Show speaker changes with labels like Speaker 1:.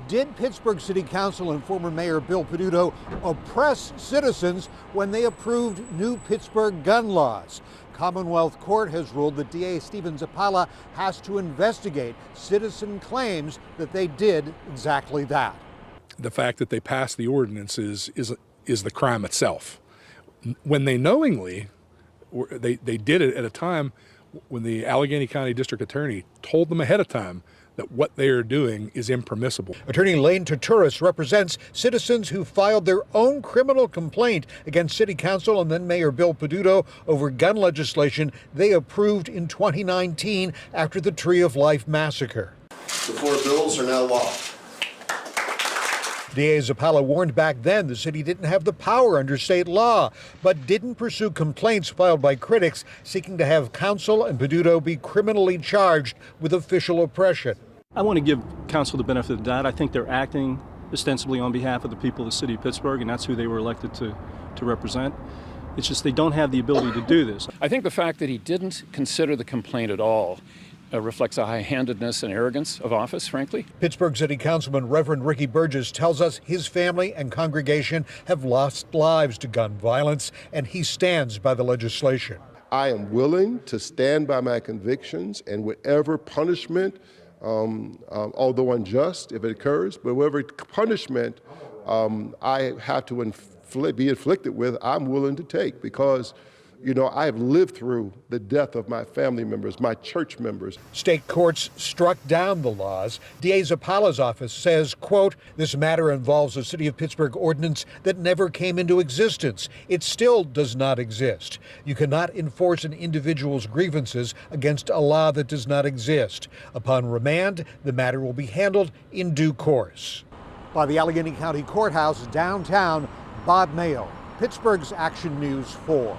Speaker 1: Did Pittsburgh City Council and former Mayor Bill Peduto oppress citizens when they approved new Pittsburgh gun laws? Commonwealth Court has ruled that DA Stephen Zappala has to investigate citizen claims that they did exactly that.
Speaker 2: The fact that they passed the ordinance is the crime itself. When they knowingly, they did it at a time when the Allegheny County District Attorney told them ahead of time that what they are doing is impermissible.
Speaker 1: Attorney Lane Turturus represents citizens who filed their own criminal complaint against City Council and then Mayor Bill Peduto over gun legislation they approved in 2019 after the Tree of Life massacre.
Speaker 3: The four bills are now law.
Speaker 1: DA Zappala warned back then the city didn't have the power under state law, but didn't pursue complaints filed by critics seeking to have Council and Peduto be criminally charged with official oppression.
Speaker 4: I want to give Council the benefit of the doubt. I think they're acting ostensibly on behalf of the people of the city of Pittsburgh, and that's who they were elected to represent. It's just they don't have the ability to do this.
Speaker 5: I think the fact that he didn't consider the complaint at all reflects a high-handedness and arrogance of office, frankly.
Speaker 1: Pittsburgh City Councilman Reverend Ricky Burgess tells us his family and congregation have lost lives to gun violence, and he stands by the legislation.
Speaker 3: I am willing to stand by my convictions, and whatever punishment, although unjust if it occurs, but whatever punishment I have to be inflicted with, I'm willing to take, because I have lived through the death of my family members, my church members.
Speaker 1: State courts struck down the laws. DA Zappala's office says, quote, this matter involves a City of Pittsburgh ordinance that never came into existence. It still does not exist. You cannot enforce an individual's grievances against a law that does not exist. Upon remand, the matter will be handled in due course. By the Allegheny County Courthouse downtown, Bob Mayo, Pittsburgh's Action News 4.